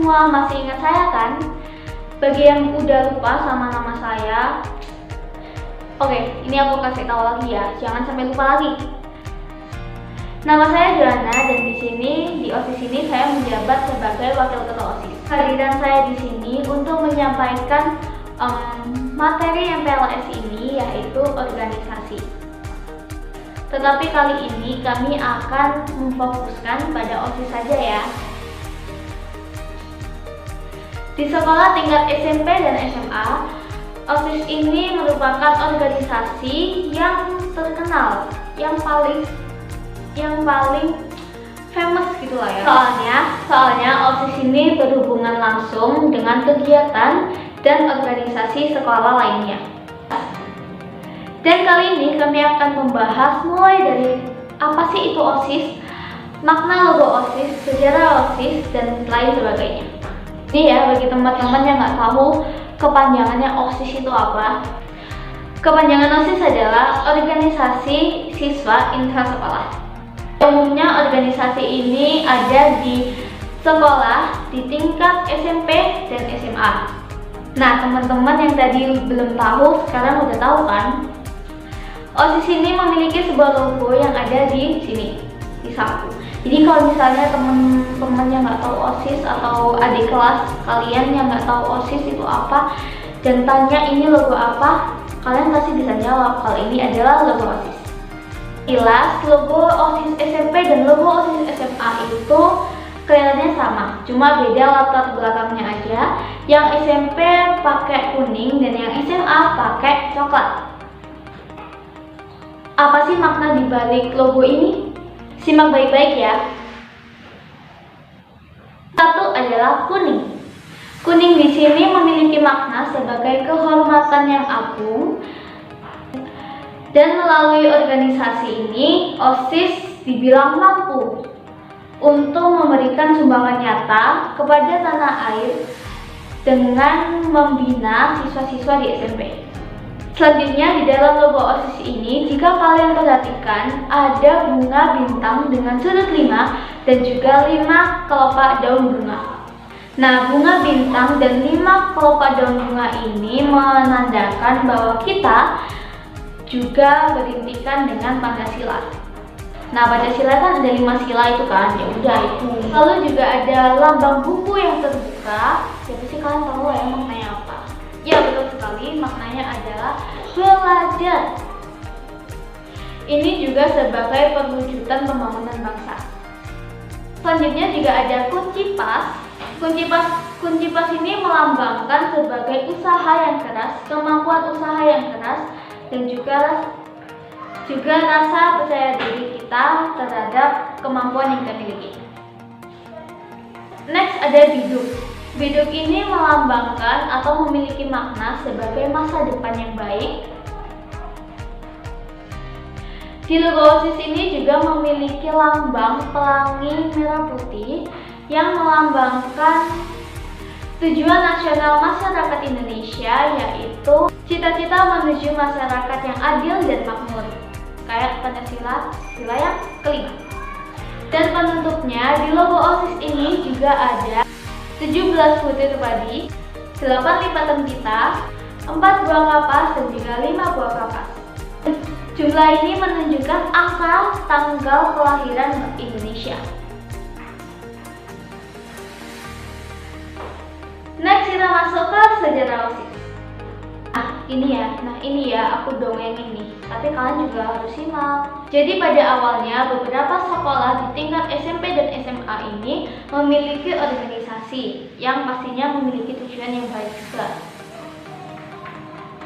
semua masih ingat saya kan? Bagi yang udah lupa sama nama saya, oke, ini aku kasih tahu lagi ya, jangan sampai lupa lagi. Nama saya Joanna dan di sini di OSIS ini saya menjabat sebagai wakil ketua OSIS. Kehadiran saya di sini untuk menyampaikan materi MPLS ini yaitu organisasi. Tetapi kali ini kami akan memfokuskan pada OSIS saja ya. Di sekolah tingkat SMP dan SMA, OSIS ini merupakan organisasi yang terkenal, yang paling famous gitu lah ya. Soalnya OSIS ini berhubungan langsung dengan kegiatan dan organisasi sekolah lainnya. Dan kali ini kami akan membahas mulai dari apa sih itu OSIS, makna logo OSIS, sejarah OSIS, dan lain sebagainya. Jadi ya, bagi teman-teman yang nggak tahu kepanjangannya OSIS itu apa, kepanjangan OSIS adalah Organisasi Siswa Intrasekolah. Umumnya organisasi ini ada di sekolah di tingkat SMP dan SMA. Nah, teman-teman yang tadi belum tahu, sekarang udah tahu kan? OSIS ini memiliki sebuah logo yang ada di sini, di saku. Jadi kalau misalnya teman-teman yang nggak tahu OSIS atau adik kelas kalian yang nggak tahu OSIS itu apa dan tanya ini logo apa, kalian pasti bisa jawab kalau ini adalah logo OSIS. Jelas, logo OSIS SMP dan logo OSIS SMA itu kelihatannya sama, cuma beda latar belakangnya aja. Yang SMP pakai kuning dan yang SMA pakai coklat. Apa sih makna dibalik logo ini? Simak baik-baik ya. Satu adalah kuning. Kuning di sini memiliki makna sebagai kehormatan yang agung. Dan melalui organisasi ini, OSIS dibilang mampu untuk memberikan sumbangan nyata kepada tanah air dengan membina siswa-siswa di SMP. Selanjutnya di dalam logo OSIS ini, jika kalian perhatikan, ada bunga bintang dengan sudut 5 dan juga 5 kelopak daun bunga. Nah, bunga bintang dan 5 kelopak daun bunga ini menandakan bahwa kita juga berintikan dengan Pancasila. Nah, Pancasila kan ada 5 sila itu kan, ya udah itu. Lalu juga ada lambang buku yang terbuka. Siapa sih kalian tahu ya maknanya apa? Ya, betul sekali, maknanya adalah belajar. Ini juga sebagai perwujudan pembangunan bangsa. Selanjutnya juga ada kunci pas. Kunci pas ini melambangkan sebagai usaha yang keras, kemampuan usaha yang keras, dan juga rasa percaya diri kita terhadap kemampuan yang kita miliki. Next ada biduk. Biduk ini melambangkan atau memiliki makna sebagai masa depan yang baik. Di logo OSIS ini juga memiliki lambang pelangi merah putih yang melambangkan tujuan nasional masyarakat Indonesia, yaitu cita-cita menuju masyarakat yang adil dan makmur, kayak Pancasila, sila yang kelima. Dan penutupnya di logo OSIS ini juga ada 17 butir padi, 8 lipatan pita, 4 buah kapas, dan juga 5 buah kapas. Jumlah ini menunjukkan angka tanggal kelahiran Indonesia. Next kita masuk ke sejarah OSIS. Nah ini ya aku dongeng ini, tapi kalian juga harus simak. Jadi pada awalnya beberapa sekolah di tingkat SMP dan SMA ini memiliki organisasi yang pastinya memiliki tujuan yang baik juga,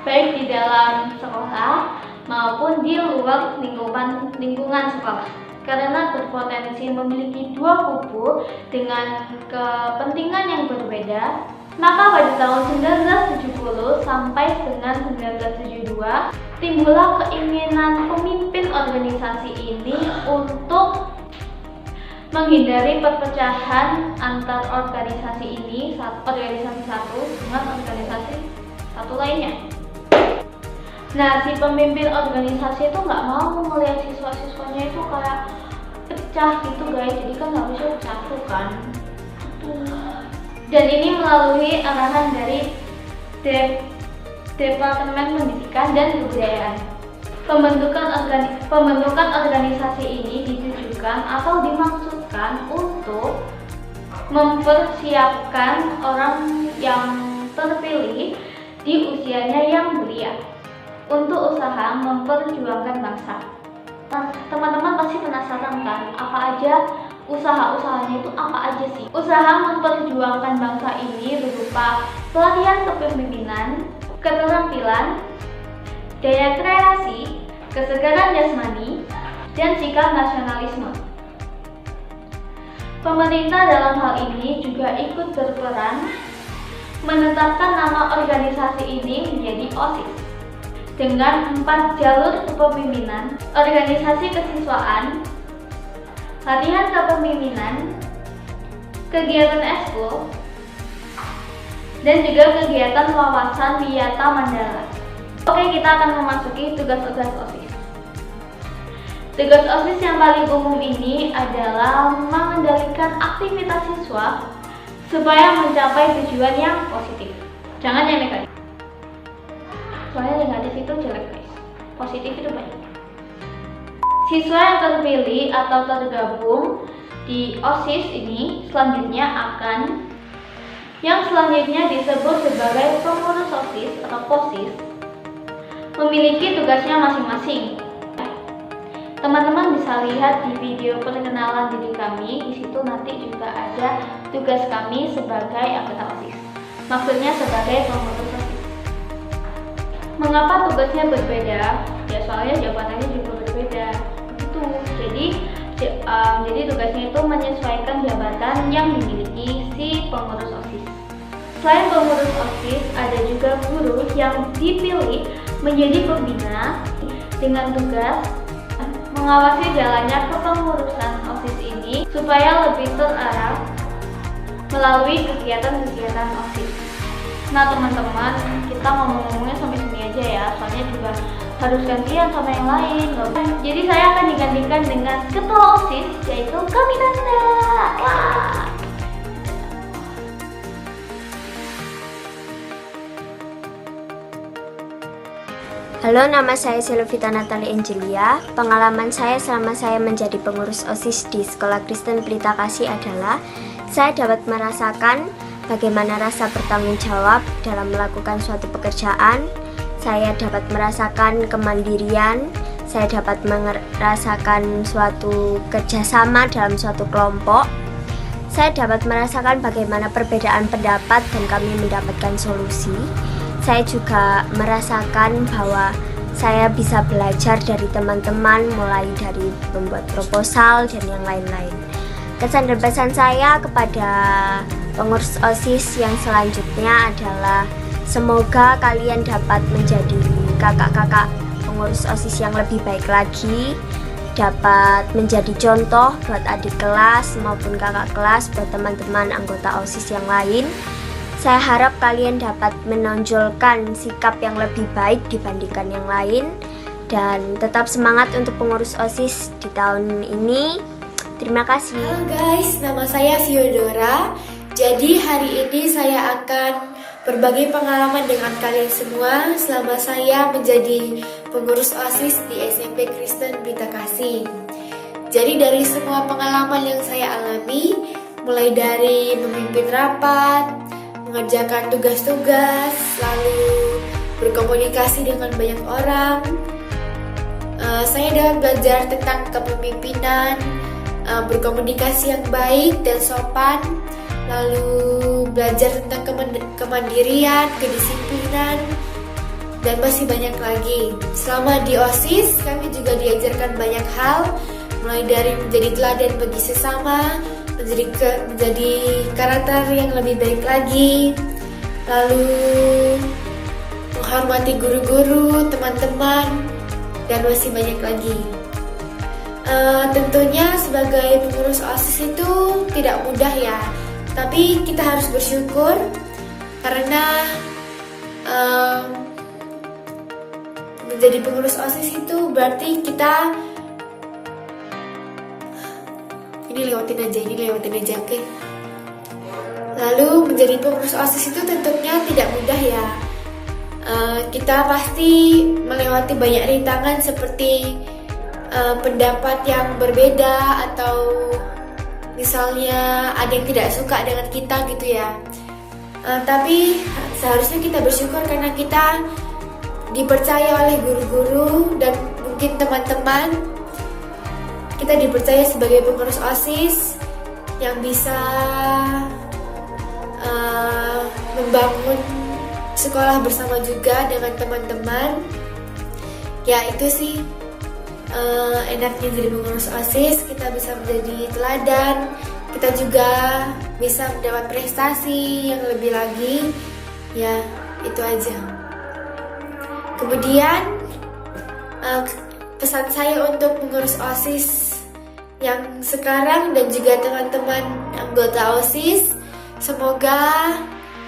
baik di dalam sekolah maupun di luar lingkungan sekolah. Karena berpotensi memiliki dua kubu dengan kepentingan yang berbeda, maka pada tahun 1970 sampai dengan 1972 timbullah keinginan pemimpin organisasi ini untuk menghindari perpecahan antar organisasi satu dengan organisasi satu lainnya. Nah, si pemimpin organisasi itu nggak mau melihat siswa-siswanya itu kayak pecah gitu guys, jadi kan harusnya bersatu kan. Dan ini melalui arahan dari Departemen Pendidikan dan Kebudayaan. Pembentukan organisasi ini ditujukan atau dimaksudkan untuk mempersiapkan orang yang terpilih di usianya yang belia untuk usaha memperjuangkan bangsa. Teman-teman pasti penasaran kan, apa aja usaha-usahanya itu apa aja sih? Usaha memperjuangkan bangsa ini berupa pelatihan kepemimpinan, keterampilan, daya kreasi, kesegaran jasmani, dan sikap nasionalisme. Pemerintah dalam hal ini juga ikut berperan menetapkan nama organisasi ini menjadi OSIS dengan 4 jalur kepemimpinan: organisasi kesiswaan, latihan kepemimpinan, kegiatan ekskul, dan juga kegiatan wawasan Wiyata Mandala. Oke, kita akan memasuki tugas-tugas OSIS. Tugas OSIS yang paling umum ini adalah mengendalikan aktivitas siswa supaya mencapai tujuan yang positif. Jangan yang negatif. Soalnya negatif itu jelek guys. Positif itu baik. Siswa yang terpilih atau tergabung di OSIS ini selanjutnya disebut sebagai pengurus OSIS atau POSIS, memiliki tugasnya masing-masing. Teman-teman bisa lihat di video perkenalan diri kami, di situ nanti juga ada tugas kami sebagai anggota OSIS. Maksudnya sebagai pengurus OSIS. Mengapa tugasnya berbeda? Ya soalnya jabatannya juga berbeda. Itu. Jadi tugasnya itu menyesuaikan jabatan yang dimiliki si pengurus OSIS. Selain pengurus OSIS, ada juga guru yang dipilih menjadi pembina dengan tugas mengawasi jalannya kepengurusan OSIS ini supaya lebih terarah melalui kegiatan-kegiatan OSIS. Nah teman-teman, kita ngomong-ngomongnya sampai sini aja ya, soalnya juga harus gantian sama yang lain. Jadi saya akan digantikan dengan ketua OSIS, yaitu Kami Nanda. Wah. Halo, nama saya Selvita Natali Angelia. Pengalaman saya selama saya menjadi pengurus OSIS di Sekolah Kristen Pelita Kasih adalah saya dapat merasakan bagaimana rasa bertanggung jawab dalam melakukan suatu pekerjaan. Saya dapat merasakan kemandirian. Saya dapat merasakan suatu kerjasama dalam suatu kelompok. Saya dapat merasakan bagaimana perbedaan pendapat dan kami mendapatkan solusi. Saya juga merasakan bahwa saya bisa belajar dari teman-teman, mulai dari membuat proposal dan yang lain-lain. Kesan dan pesan saya kepada pengurus OSIS yang selanjutnya adalah semoga kalian dapat menjadi kakak-kakak pengurus OSIS yang lebih baik lagi, dapat menjadi contoh buat adik kelas maupun kakak kelas, buat teman-teman anggota OSIS yang lain. Saya harap kalian dapat menonjolkan sikap yang lebih baik dibandingkan yang lain dan tetap semangat untuk pengurus OSIS di tahun ini. Terima kasih. Halo guys, nama saya Fiodora. Jadi hari ini saya akan berbagi pengalaman dengan kalian semua selama saya menjadi pengurus OSIS di SMP Kristen Pelita Kasih. Jadi dari semua pengalaman yang saya alami, mulai dari memimpin rapat, mengerjakan tugas-tugas, lalu berkomunikasi dengan banyak orang, saya dapat belajar tentang kepemimpinan, berkomunikasi yang baik dan sopan, lalu belajar tentang kemandirian, kedisiplinan, dan masih banyak lagi. Selama di OSIS, kami juga diajarkan banyak hal, mulai dari menjadi teladan bagi sesama, menjadi karakter yang lebih baik lagi, lalu menghormati guru-guru, teman-teman, dan masih banyak lagi. Tentunya sebagai pengurus OSIS itu tidak mudah ya, tapi kita harus bersyukur karena menjadi pengurus OSIS itu berarti kita ini lewatin aja, oke. Lalu menjadi menjadi pengurus OSIS itu tentunya tidak mudah ya. Kita pasti melewati banyak rintangan seperti pendapat yang berbeda, atau misalnya ada yang tidak suka dengan kita gitu ya. Tapi seharusnya kita bersyukur karena kita dipercaya oleh guru-guru dan mungkin teman-teman. Kita dipercaya sebagai pengurus OSIS yang bisa membangun sekolah bersama juga dengan teman-teman. Ya itu sih enaknya jadi pengurus OSIS, kita bisa menjadi teladan, kita juga bisa mendapat prestasi yang lebih lagi. Ya itu aja. Kemudian pesan saya untuk pengurus OSIS yang sekarang dan juga teman-teman anggota OSIS, semoga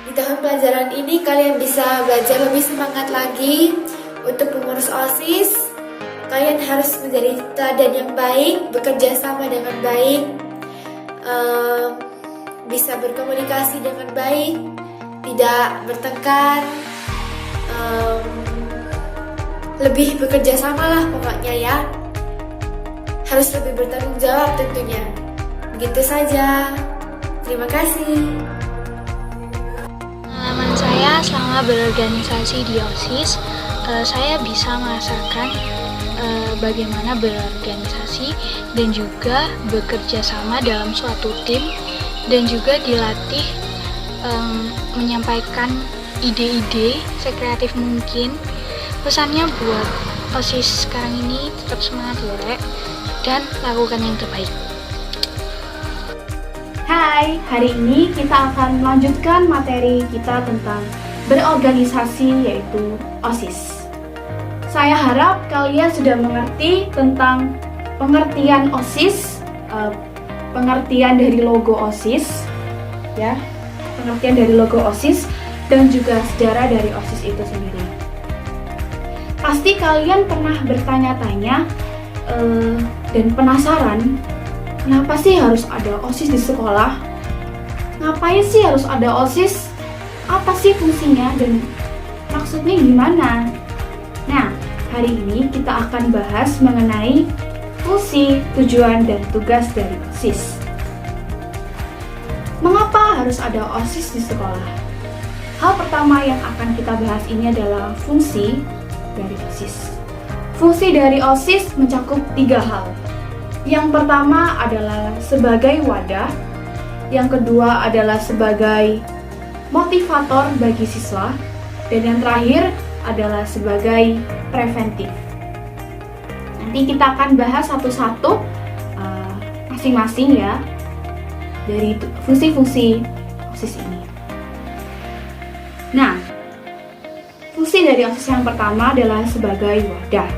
di tahun pelajaran ini kalian bisa belajar lebih semangat lagi. Untuk pengurus OSIS, kalian harus menjadi teladan yang baik, bekerja sama dengan baik, bisa berkomunikasi dengan baik, tidak bertengkar, lebih bekerja sama lah pokoknya ya. Harus lebih bertanggung jawab tentunya. Begitu saja. Terima kasih. Pengalaman saya selama berorganisasi di OSIS, saya bisa merasakan bagaimana berorganisasi dan juga bekerja sama dalam suatu tim, dan juga dilatih menyampaikan ide-ide sekreatif mungkin. Pesannya buat OSIS sekarang ini, tetap semangat ya Rek, dan lakukan yang terbaik. Hai, hari ini kita akan melanjutkan materi kita tentang berorganisasi, yaitu OSIS. Saya harap kalian sudah mengerti tentang pengertian OSIS, pengertian dari logo OSIS, ya, pengertian dari logo OSIS, dan juga sejarah dari OSIS itu sendiri. Pasti kalian pernah bertanya-tanya dan penasaran, kenapa sih harus ada OSIS di sekolah? Ngapain sih harus ada OSIS? Apa sih fungsinya dan maksudnya gimana? Nah, hari ini kita akan bahas mengenai fungsi, tujuan, dan tugas dari OSIS. Mengapa harus ada OSIS di sekolah? Hal pertama yang akan kita bahas ini adalah fungsi dari OSIS. Fungsi dari OSIS mencakup 3 hal. Yang pertama adalah sebagai wadah, yang kedua adalah sebagai motivator bagi siswa, dan yang terakhir adalah sebagai preventif. Nanti kita akan bahas satu-satu masing-masing ya dari fungsi-fungsi OSIS ini. Nah, fungsi dari OSIS yang pertama adalah sebagai wadah.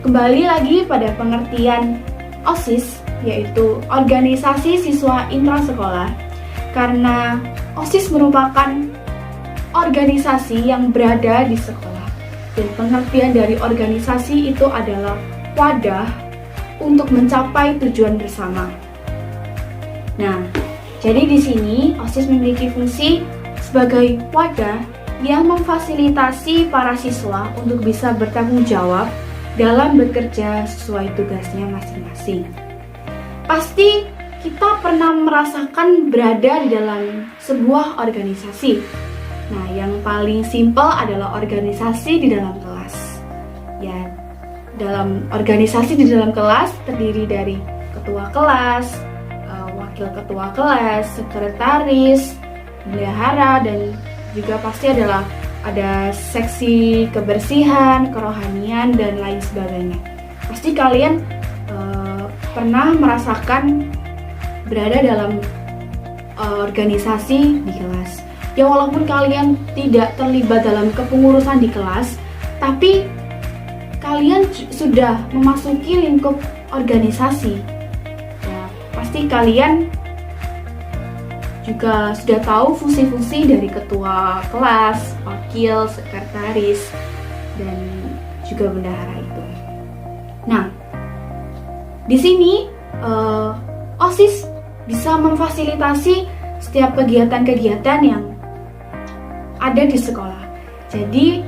Kembali lagi pada pengertian OSIS, yaitu organisasi siswa intrasekolah, karena OSIS merupakan organisasi yang berada di sekolah, dan pengertian dari organisasi itu adalah wadah untuk mencapai tujuan bersama. Nah, jadi di sini OSIS memiliki fungsi sebagai wadah yang memfasilitasi para siswa untuk bisa bertanggung jawab dalam bekerja sesuai tugasnya masing-masing. Pasti kita pernah merasakan berada di dalam sebuah organisasi. Nah, yang paling simpel adalah organisasi di dalam kelas. Ya, dalam organisasi di dalam kelas terdiri dari ketua kelas, wakil ketua kelas, sekretaris, bendahara, dan juga pasti ada seksi kebersihan, kerohanian, dan lain sebagainya. Pasti kalian pernah merasakan berada dalam organisasi di kelas. Ya, walaupun kalian tidak terlibat dalam kepengurusan di kelas, tapi kalian sudah memasuki lingkup organisasi. Ya, pasti kalian juga sudah tahu fungsi-fungsi dari ketua kelas, wakil, sekretaris, dan juga bendahara itu. Nah, di sini OSIS bisa memfasilitasi setiap kegiatan-kegiatan yang ada di sekolah. Jadi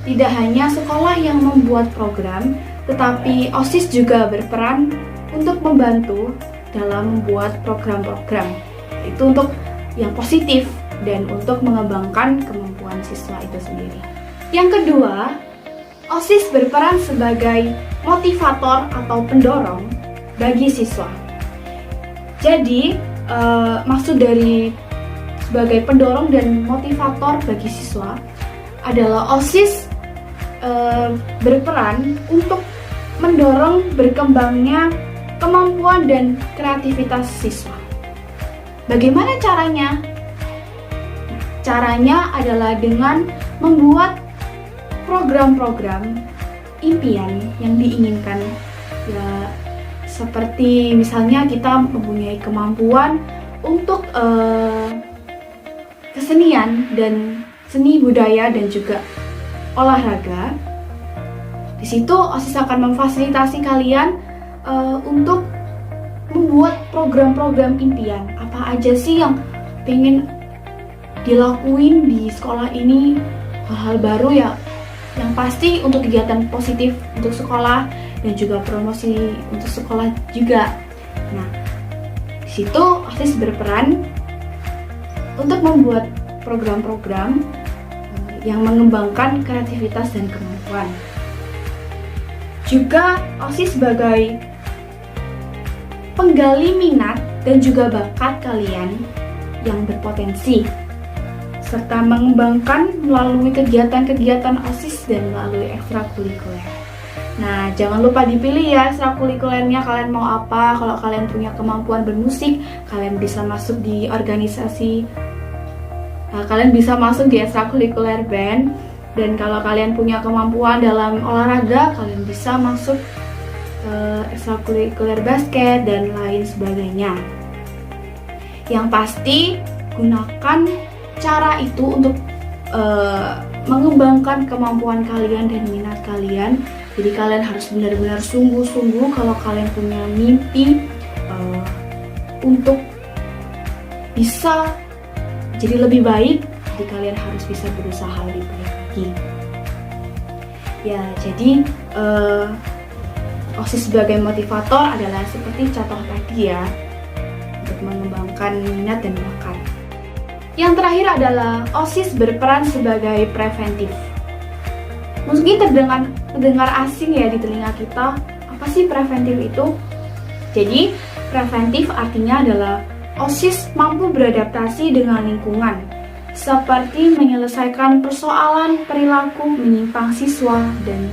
tidak hanya sekolah yang membuat program, tetapi OSIS juga berperan untuk membantu dalam membuat program-program. Itu untuk yang positif dan untuk mengembangkan kemampuan siswa itu sendiri. Yang kedua, OSIS berperan sebagai motivator atau pendorong bagi siswa. Jadi, maksud dari sebagai pendorong dan motivator bagi siswa adalah OSIS berperan untuk mendorong berkembangnya kemampuan dan kreativitas siswa. Bagaimana caranya? Caranya adalah dengan membuat program-program impian yang diinginkan. Ya, seperti misalnya kita mempunyai kemampuan untuk kesenian dan seni budaya dan juga olahraga. Di situ OSIS akan memfasilitasi kalian untuk membuat program-program impian. Apa aja sih yang pengen dilakuin di sekolah ini, hal-hal baru ya, yang pasti untuk kegiatan positif untuk sekolah dan juga promosi untuk sekolah juga. Nah, di situ OSIS berperan untuk membuat program-program yang mengembangkan kreativitas dan kemampuan. Juga OSIS sebagai penggali minat dan juga bakat kalian yang berpotensi, serta mengembangkan melalui kegiatan-kegiatan OSIS dan melalui ekstrakurikuler. Nah, jangan lupa dipilih ya ekstrakurikulernya kalian mau apa. Kalau kalian punya kemampuan bermusik, kalian bisa masuk di organisasi, kalian bisa masuk di ekstrakurikuler band. Dan kalau kalian punya kemampuan dalam olahraga, kalian bisa masuk ekstrakurikuler basket dan lain sebagainya. Yang pasti gunakan cara itu untuk mengembangkan kemampuan kalian dan minat kalian. Jadi kalian harus benar-benar sungguh-sungguh kalau kalian punya mimpi untuk bisa jadi lebih baik. Jadi kalian harus bisa berusaha lebih baik lagi. Ya, jadi OSIS sebagai motivator adalah seperti contoh tadi ya, untuk mengembangkan minat dan bakat. Yang terakhir adalah OSIS berperan sebagai preventif. Mungkin terdengar asing ya di telinga kita. Apa sih preventif itu? Jadi, preventif artinya adalah OSIS mampu beradaptasi dengan lingkungan, seperti menyelesaikan persoalan perilaku menyimpang siswa dan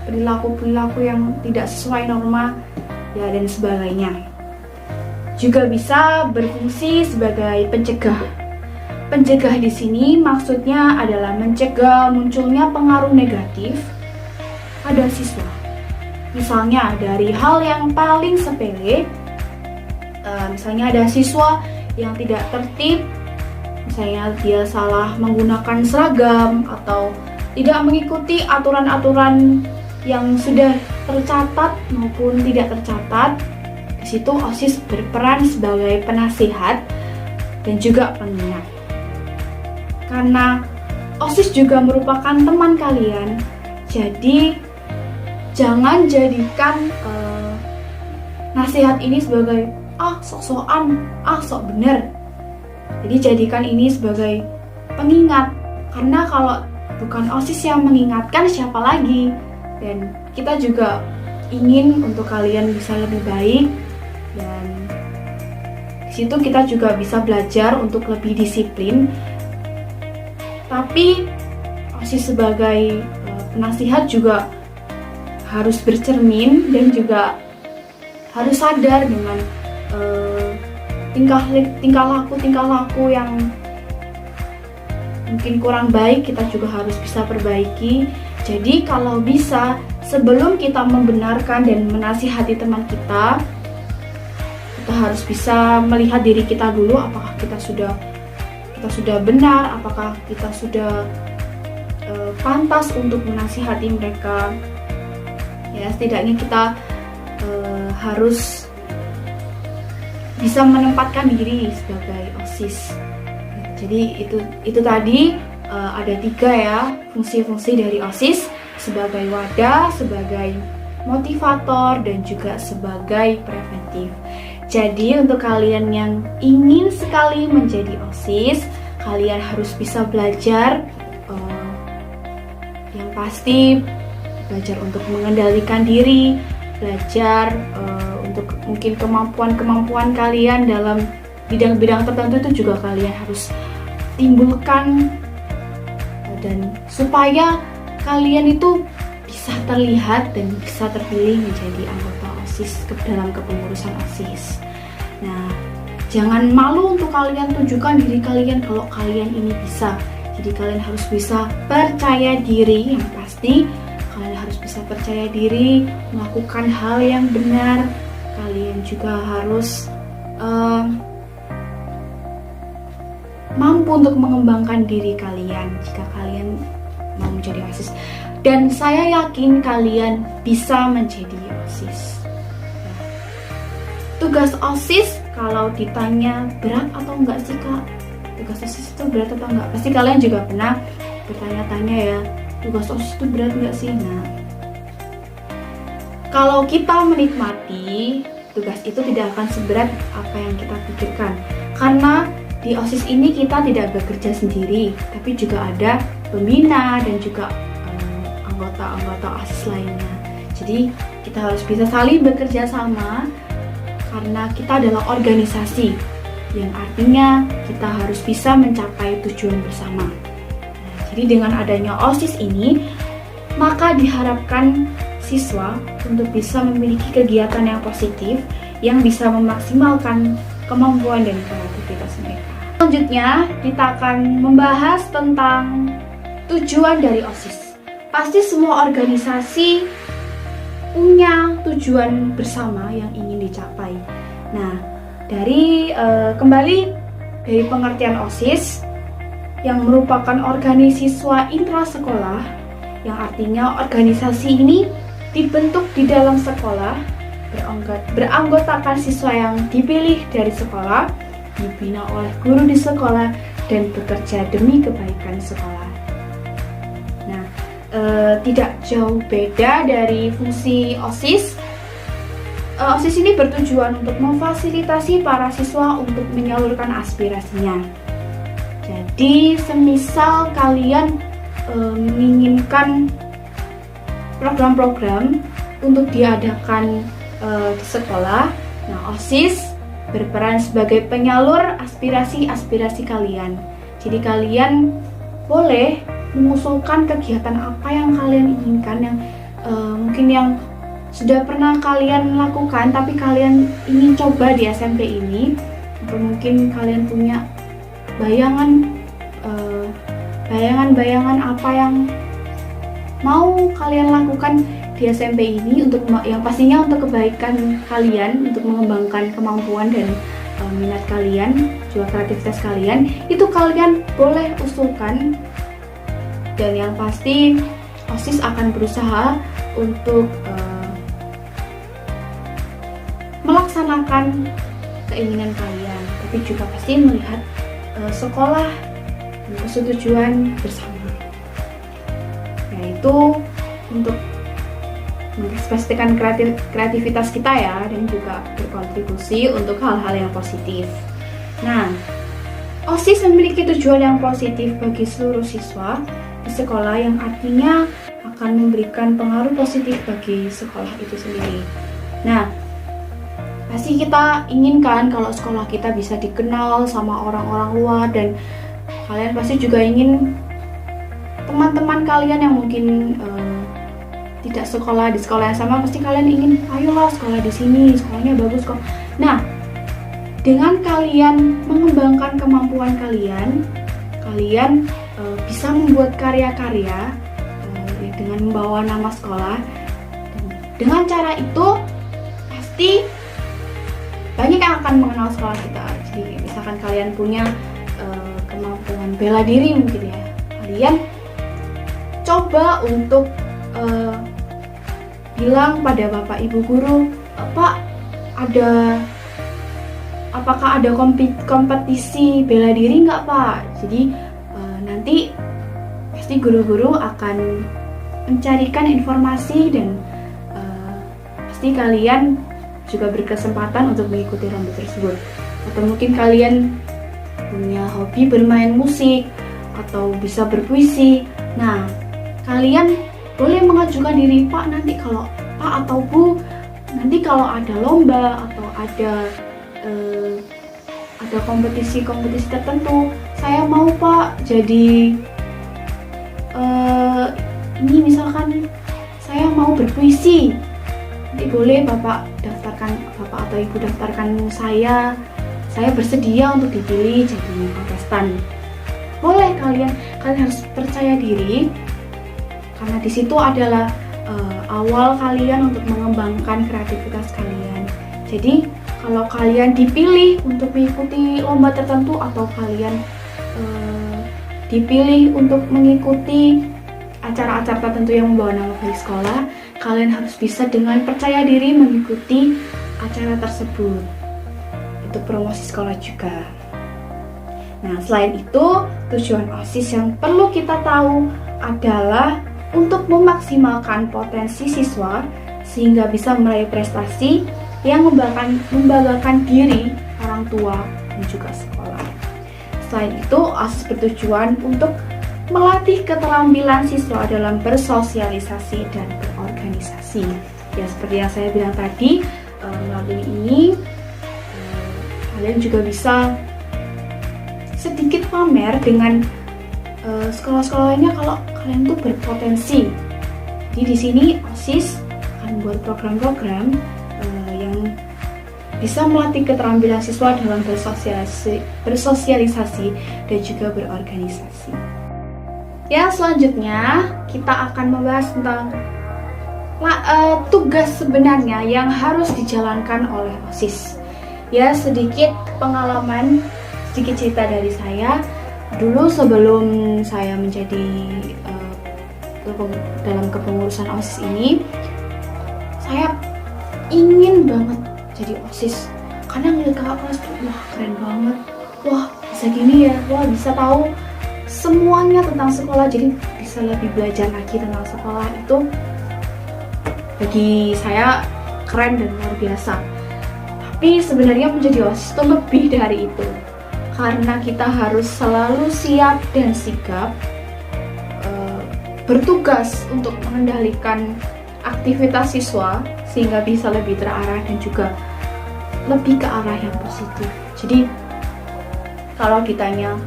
perilaku-perilaku yang tidak sesuai norma ya dan sebagainya. Juga bisa berfungsi sebagai pencegah. Pencegah di sini maksudnya adalah mencegah munculnya pengaruh negatif pada siswa. Misalnya dari hal yang paling sepele, misalnya ada siswa yang tidak tertib, misalnya dia salah menggunakan seragam atau tidak mengikuti aturan-aturan yang sudah tercatat maupun tidak tercatat. Di situ OSIS berperan sebagai penasihat dan juga pengingat. Karena OSIS juga merupakan teman kalian, jadi jangan jadikan nasihat ini sebagai sok-sokan, sok bener. Jadi jadikan ini sebagai pengingat, karena kalau bukan OSIS yang mengingatkan, siapa lagi? Dan kita juga ingin untuk kalian bisa lebih baik, dan di situ kita juga bisa belajar untuk lebih disiplin. Tapi OSIS sebagai penasihat juga harus bercermin dan juga harus sadar dengan tingkah laku yang mungkin kurang baik, kita juga harus bisa perbaiki. Jadi kalau bisa, sebelum kita membenarkan dan menasihati teman kita harus bisa melihat diri kita dulu, apakah kita sudah benar, apakah kita sudah pantas untuk menasihati mereka. Ya, setidaknya kita harus bisa menempatkan diri sebagai OSIS. Jadi itu tadi ada 3 ya fungsi-fungsi dari OSIS, sebagai wadah, sebagai motivator, dan juga sebagai preventif. Jadi untuk kalian yang ingin sekali menjadi OSIS, kalian harus bisa belajar, yang pasti belajar untuk mengendalikan diri, belajar untuk mungkin kemampuan kalian dalam bidang-bidang tertentu itu juga kalian harus timbulkan, dan supaya kalian itu bisa terlihat dan bisa terpilih menjadi anggota OSIS dalam kepengurusan OSIS. Nah, jangan malu untuk kalian tunjukkan diri kalian kalau kalian ini bisa. Jadi kalian harus bisa percaya diri, yang pasti kalian harus bisa percaya diri melakukan hal yang benar. Kalian juga harus mampu untuk mengembangkan diri kalian jika kalian mau menjadi OSIS. Dan saya yakin kalian bisa menjadi OSIS. Tugas OSIS kalau ditanya berat atau enggak sih Kak? Tugas OSIS itu berat atau enggak? Pasti kalian juga pernah bertanya-tanya ya, tugas OSIS itu berat enggak sih? Nah, kalau kita menikmati, tugas itu tidak akan seberat apa yang kita pikirkan. Karena di OSIS ini kita tidak bekerja sendiri, tapi juga ada pembina dan juga anggota-anggota OSIS lainnya. Jadi kita harus bisa saling bekerja sama, karena kita adalah organisasi, yang artinya kita harus bisa mencapai tujuan bersama. Nah, jadi dengan adanya OSIS ini, maka diharapkan siswa untuk bisa memiliki kegiatan yang positif, yang bisa memaksimalkan kemampuan dan kreativitas mereka. Selanjutnya, kita akan membahas tentang tujuan dari OSIS. Pasti semua organisasi punya tujuan bersama yang ingin dicapai. Nah, kembali dari pengertian OSIS yang merupakan organisasi intrasekolah, yang artinya organisasi ini dibentuk di dalam sekolah, beranggotakan siswa yang dipilih dari sekolah, dibina oleh guru di sekolah, dan bekerja demi kebaikan sekolah. Nah, tidak jauh beda dari fungsi OSIS. OSIS ini bertujuan untuk memfasilitasi para siswa untuk menyalurkan aspirasinya. Jadi, semisal kalian menginginkan program-program untuk diadakan di sekolah, nah OSIS berperan sebagai penyalur aspirasi kalian. Jadi kalian boleh mengusulkan kegiatan apa yang kalian inginkan, yang mungkin yang sudah pernah kalian lakukan tapi kalian ingin coba di SMP ini, atau mungkin kalian punya bayangan apa yang mau kalian lakukan di SMP ini, untuk yang pastinya untuk kebaikan kalian, untuk mengembangkan kemampuan dan minat kalian, juga kreativitas kalian, itu kalian boleh usulkan. Dan yang pasti OSIS akan berusaha untuk melaksanakan keinginan kalian, tapi juga pasti melihat sekolah dan persetujuan bersama, yaitu untuk mengekspresikan kreativitas kita ya, dan juga berkontribusi untuk hal-hal yang positif. Nah, OSIS memiliki tujuan yang positif bagi seluruh siswa di sekolah, yang artinya akan memberikan pengaruh positif bagi sekolah itu sendiri. Nah, pasti kita inginkan kalau sekolah kita bisa dikenal sama orang-orang luar, dan kalian pasti juga ingin teman-teman kalian yang mungkin tidak sekolah di sekolah yang sama, pasti kalian ingin, ayolah sekolah di sini, sekolahnya bagus kok. Nah, dengan kalian mengembangkan kemampuan kalian bisa membuat karya-karya dengan membawa nama sekolah. Dan dengan cara itu pasti banyak yang akan mengenal sekolah kita. Jadi misalkan kalian punya kemampuan bela diri mungkin ya, kalian coba untuk bilang pada bapak ibu guru, Pak, ada apakah ada kompetisi bela diri nggak Pak? Jadi nanti pasti guru-guru akan mencarikan informasi dan pasti kalian juga berkesempatan untuk mengikuti lomba tersebut. Atau mungkin kalian punya hobi bermain musik atau bisa berpuisi. Nah, kalian boleh mengajukan diri, Pak, nanti kalau Pak atau Bu, nanti kalau ada lomba atau ada kompetisi-kompetisi tertentu, saya mau Pak jadi ini misalkan saya mau berpuisi, nanti boleh Bapak atau Ibu daftarkan saya bersedia untuk dipilih jadi kontestan. Boleh, kalian harus percaya diri, karena di situ adalah awal kalian untuk mengembangkan kreativitas kalian. Jadi kalau kalian dipilih untuk mengikuti lomba tertentu atau kalian dipilih untuk mengikuti acara-acara tertentu yang membawa nama baik sekolah, kalian harus bisa dengan percaya diri mengikuti acara tersebut. Itu promosi sekolah juga. Nah, selain itu, tujuan OSIS yang perlu kita tahu adalah untuk memaksimalkan potensi siswa sehingga bisa meraih prestasi yang membanggakan diri orang tua dan juga sekolah. Selain itu, OSIS bertujuan untuk melatih keterampilan siswa dalam bersosialisasi dan berorganisasi. Ya, seperti yang saya bilang tadi, melalui ini kalian juga bisa sedikit pamer dengan sekolah-sekolah lainnya kalau kalian tuh berpotensi. Jadi di sini OSIS akan membuat program-program yang bisa melatih keterampilan siswa dalam bersosialisasi dan juga berorganisasi. Ya, selanjutnya kita akan membahas tentang tugas sebenarnya yang harus dijalankan oleh OSIS. Ya, sedikit pengalaman, sedikit cerita dari saya. Dulu sebelum saya menjadi dalam kepengurusan OSIS ini, saya ingin banget jadi OSIS karena ngeliat kakak kelas tuh, wah keren banget, wah bisa gini ya, wah bisa tahu semuanya tentang sekolah, jadi bisa lebih belajar lagi tentang sekolah. Itu bagi saya keren dan luar biasa. Tapi sebenarnya menjadi OSIS itu lebih dari itu, karena kita harus selalu siap dan sigap bertugas untuk mengendalikan aktivitas siswa sehingga bisa lebih terarah dan juga lebih ke arah yang positif. Jadi kalau ditanya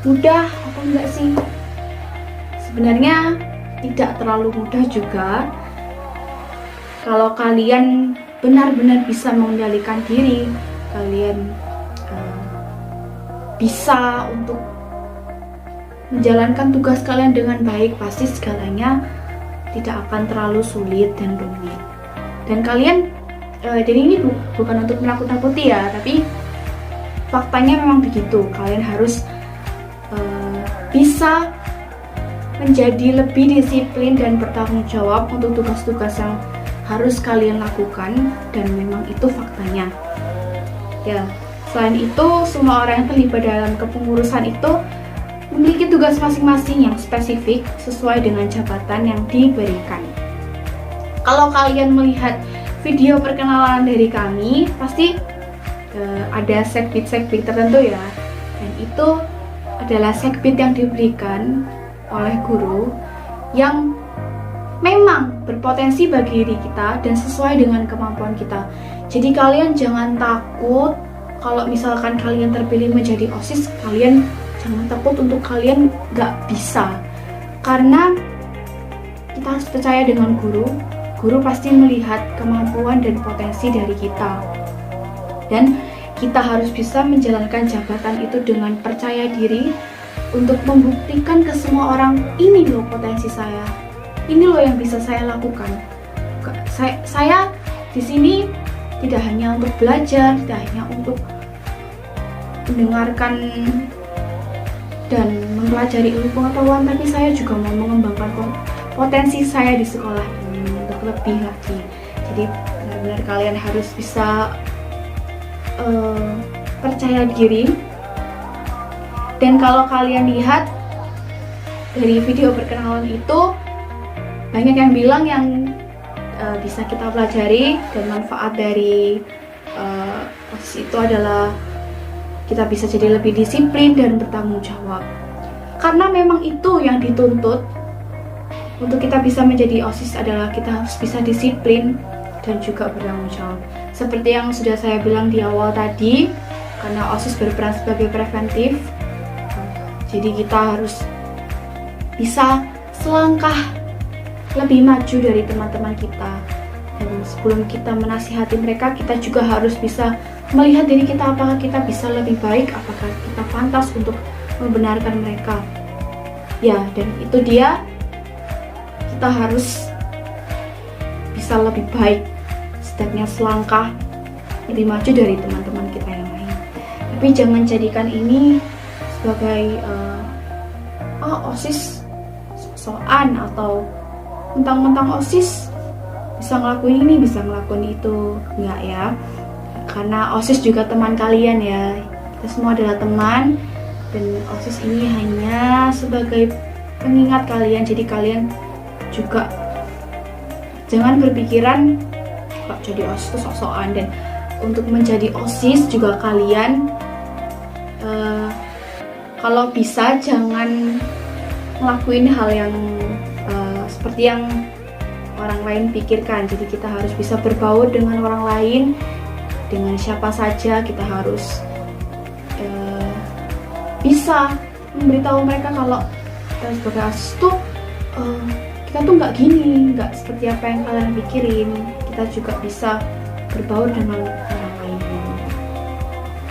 mudah apa enggak sih? Sebenarnya tidak terlalu mudah juga. Kalau kalian benar-benar bisa mengendalikan diri, kalian bisa untuk menjalankan tugas kalian dengan baik, pasti segalanya tidak akan terlalu sulit dan rumit. Dan kalian, jadi ini bukan untuk menakut-nakuti ya, tapi faktanya memang begitu. Kalian harus bisa menjadi lebih disiplin dan bertanggung jawab untuk tugas-tugas yang harus kalian lakukan, dan memang itu faktanya. Ya, selain itu, semua orang yang terlibat dalam kepengurusan itu memiliki tugas masing-masing yang spesifik sesuai dengan jabatan yang diberikan. Kalau kalian melihat video perkenalan dari kami, pasti ada sekbid-sekbid tertentu ya, dan itu adalah sekbid yang diberikan oleh guru yang memang berpotensi bagi diri kita dan sesuai dengan kemampuan kita. Jadi kalian jangan takut kalau misalkan kalian terpilih menjadi OSIS, kalian jangan takut untuk kalian gak bisa, karena kita harus percaya dengan guru. Guru pasti melihat kemampuan dan potensi dari kita, dan kita harus bisa menjalankan jabatan itu dengan percaya diri untuk membuktikan ke semua orang, ini loh potensi saya, ini loh yang bisa saya lakukan. Saya di sini tidak hanya untuk belajar, tidak hanya untuk mendengarkan dan mempelajari ilmu pengetahuan, tapi saya juga mau mengembangkan potensi saya di sekolah ini untuk lebih lagi. Jadi benar-benar kalian harus bisa percaya diri. Dan kalau kalian lihat dari video perkenalan itu, banyak yang bilang yang bisa kita pelajari dan manfaat dari OSIS itu adalah kita bisa jadi lebih disiplin dan bertanggung jawab. Karena memang itu yang dituntut untuk kita bisa menjadi OSIS adalah kita harus bisa disiplin dan juga bertanggung jawab. Seperti yang sudah saya bilang di awal tadi, karena OSIS berperan sebagai preventif, jadi kita harus bisa selangkah lebih maju dari teman-teman kita. Dan sebelum kita menasihati mereka, kita juga harus bisa melihat diri kita, apakah kita bisa lebih baik, apakah kita pantas untuk membenarkan mereka. Ya, dan itu dia, kita harus bisa lebih baik, setidaknya selangkah lebih maju dari teman-teman kita yang lain. Tapi jangan jadikan ini sebagai OSIS soal atau mentang-mentang OSIS bisa ngelakuin ini, bisa ngelakuin itu. Enggak ya, karena OSIS juga teman kalian ya, kita semua adalah teman, dan OSIS ini hanya sebagai pengingat kalian. Jadi kalian juga jangan berpikiran kok jadi OSIS itu sok-sokan. Dan untuk menjadi OSIS juga kalian kalau bisa jangan ngelakuin hal yang seperti yang orang lain pikirkan. Jadi kita harus bisa berbaur dengan orang lain, dengan siapa saja. Kita harus bisa memberitahu mereka kalau kita sebagai OSIS tuh kita tuh nggak gini, nggak seperti apa yang kalian pikirin. Kita juga bisa berbaur dengan orang lain.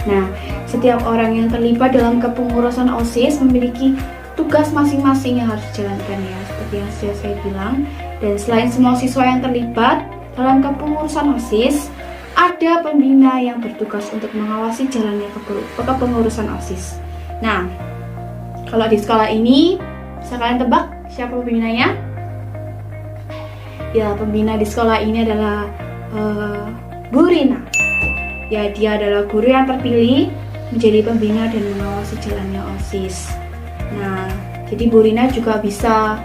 Nah, setiap orang yang terlibat dalam kepengurusan OSIS memiliki tugas masing-masing yang harus dijalankan ya, seperti yang sudah saya bilang. Dan selain semua siswa yang terlibat dalam kepengurusan OSIS, ada pembina yang bertugas untuk mengawasi jalannya kepengurusan OSIS. Nah, kalau di sekolah ini, bisa kalian tebak siapa pembinanya? Ya, pembina di sekolah ini adalah Bu Rina. Ya, dia adalah guru yang terpilih menjadi pembina dan mengawasi jalannya OSIS. Nah, jadi Bu Rina juga bisa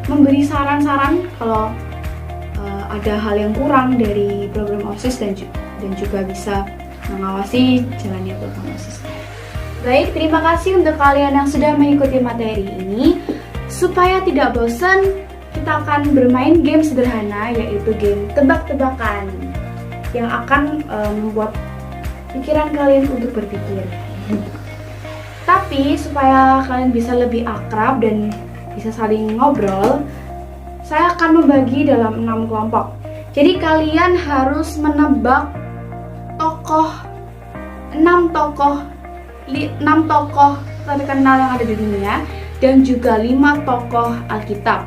memberi saran-saran kalau ada hal yang kurang dari program OSIS dan juga bisa mengawasi jalannya program OSIS. Baik, terima kasih untuk kalian yang sudah mengikuti materi ini. Supaya tidak bosan, kita akan bermain game sederhana, yaitu game tebak-tebakan yang akan membuat pikiran kalian untuk berpikir. Tapi supaya kalian bisa lebih akrab dan bisa saling ngobrol, saya akan membagi dalam 6 kelompok. Jadi kalian harus menebak 6 tokoh terkenal yang ada di dunia dan juga 5 tokoh Alkitab.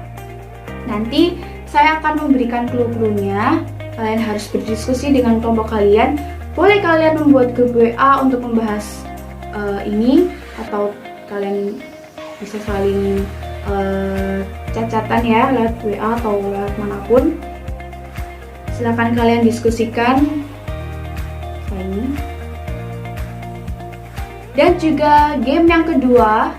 Nanti saya akan memberikan clue-cluenya. Kalian harus berdiskusi dengan kelompok kalian. Boleh kalian membuat grup WA untuk membahas ini, atau kalian bisa saling chat-chatan ya lewat WA atau lewat manapun. Silakan kalian diskusikan ini. Dan juga game yang kedua,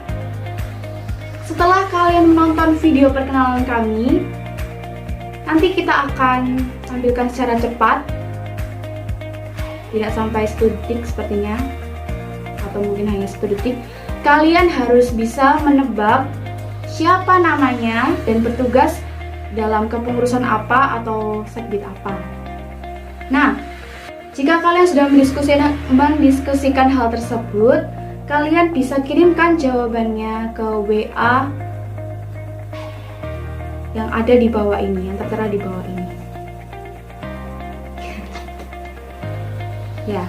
setelah kalian menonton video perkenalan kami, nanti kita akan tampilkan secara cepat, tidak sampai 1 detik sepertinya, atau mungkin hanya 1 detik. Kalian harus bisa menebak siapa namanya dan bertugas dalam kepengurusan apa atau sekbid apa. Nah, jika kalian sudah mendiskusikan hal tersebut, kalian bisa kirimkan jawabannya ke WA yang ada di bawah ini, yang tertera di bawah ini. Ya.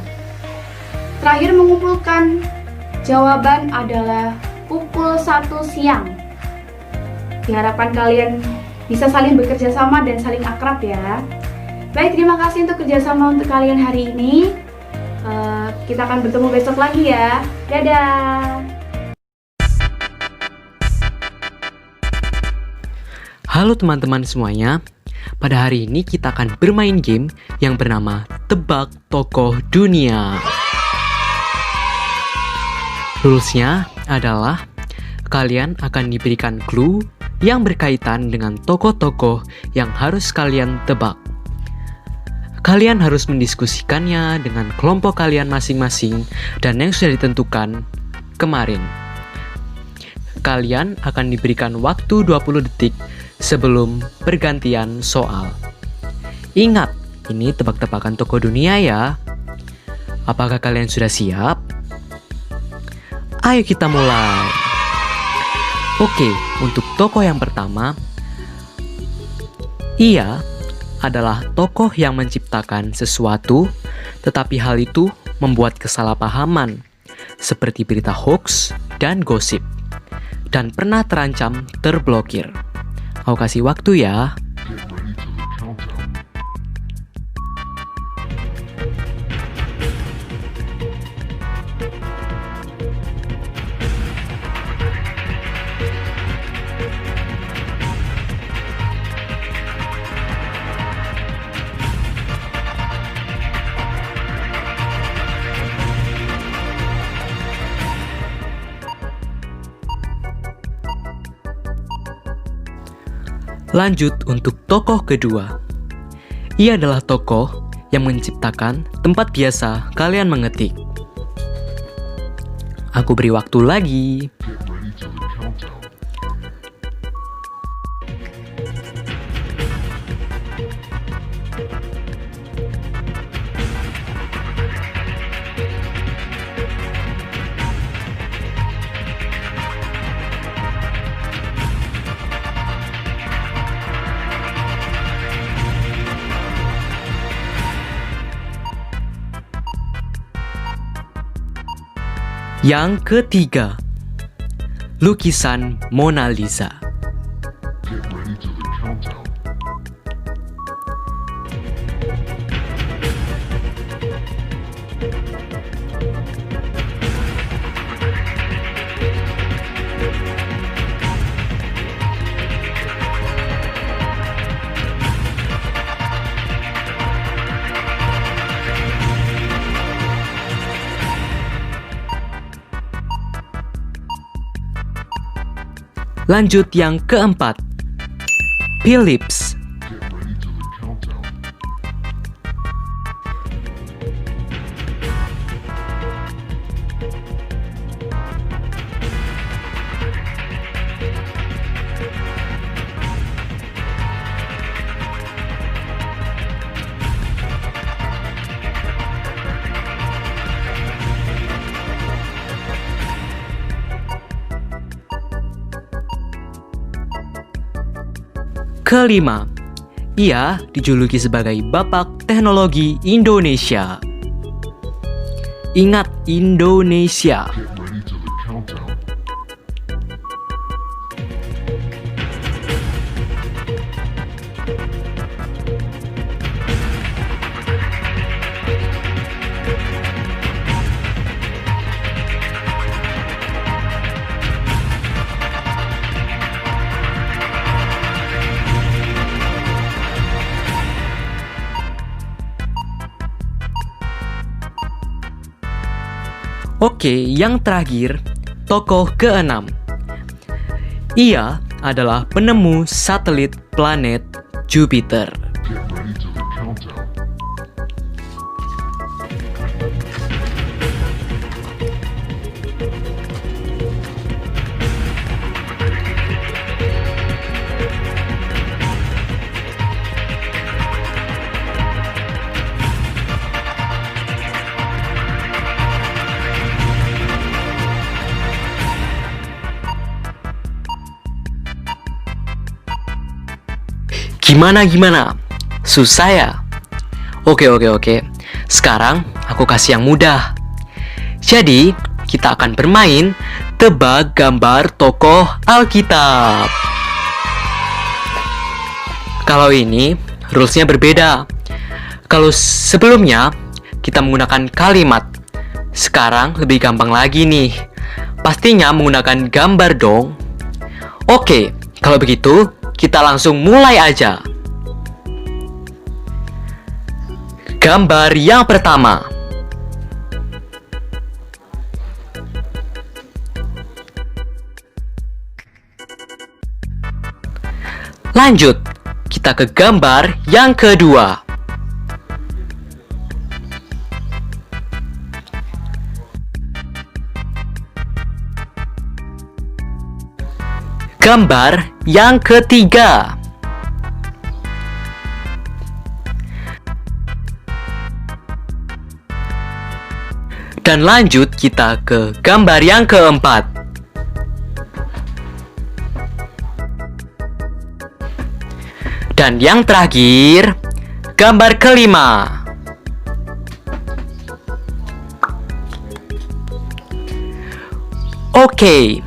Terakhir mengumpulkan jawaban adalah pukul 1 siang. Diharapkan kalian bisa saling bekerja sama dan saling akrab ya. Baik, terima kasih untuk kerjasama untuk kalian hari ini. Kita akan bertemu besok lagi ya. Dadah. Halo teman-teman semuanya. Pada hari ini kita akan bermain game yang bernama tebak tokoh dunia. Rulesnya adalah kalian akan diberikan clue yang berkaitan dengan tokoh-tokoh yang harus kalian tebak. Kalian harus mendiskusikannya dengan kelompok kalian masing-masing dan yang sudah ditentukan kemarin. Kalian akan diberikan waktu 20 detik sebelum pergantian soal. Ingat, ini tebak-tebakan tokoh dunia ya. Apakah kalian sudah siap? Ayo kita mulai. Oke, untuk tokoh yang pertama, ia adalah tokoh yang menciptakan sesuatu, tetapi hal itu membuat kesalahpahaman, seperti berita hoax dan gosip, dan pernah terancam terblokir. Aku kasih waktu ya. Lanjut untuk tokoh kedua. Ia adalah tokoh yang menciptakan tempat biasa kalian mengetik. Aku beri waktu lagi. Yang ketiga, lukisan Mona Lisa. Lanjut yang keempat, Philips. Kelima, ia dijuluki sebagai Bapak Teknologi Indonesia. Ingat, Indonesia. Oke, yang terakhir, tokoh keenam. Ia adalah penemu satelit planet Jupiter. Gimana? Susah ya? Oke. Sekarang aku kasih yang mudah. Jadi, kita akan bermain tebak gambar tokoh Alkitab. Kalau ini, rulesnya berbeda. Kalau sebelumnya, kita menggunakan kalimat. Sekarang lebih gampang lagi nih. Pastinya menggunakan gambar dong. Oke, kalau begitu, kita langsung mulai aja. Gambar yang pertama. Lanjut, kita ke gambar yang kedua. Gambar yang ketiga. Dan lanjut kita ke gambar yang keempat. Dan yang terakhir, gambar kelima. Oke,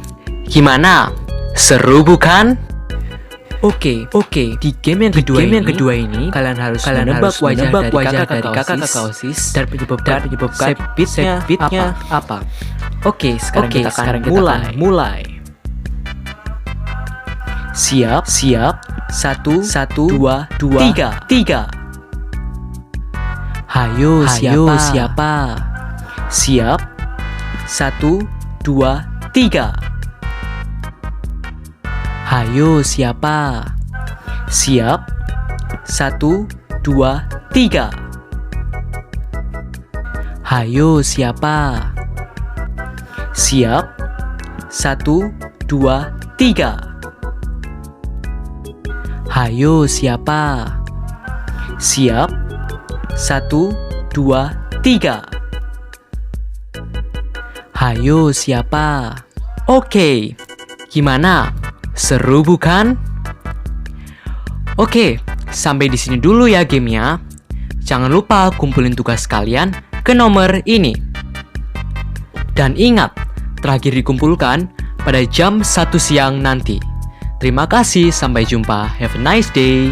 gimana? Seru bukan? Oke. Di game yang kedua ini kalian harus menebak wajah dari kakak OSIS dan menyebabkan beatnya apa. Oke, sekarang kita akan mulai. Siap. 1, 2, 3. Hayo siapa? Siap. 1, 2, 3. Hayo siapa? Siap. 1, 2, 3. Hayo siapa? Siap. 1, 2, 3. Hayo siapa? Siap. 1, 2, 3. Hayo siapa? Oke, gimana? Seru bukan? Oke, sampai di sini dulu ya gamenya. Jangan lupa kumpulin tugas kalian ke nomor ini. Dan ingat, terakhir dikumpulkan pada jam 1 siang nanti. Terima kasih, sampai jumpa. Have a nice day.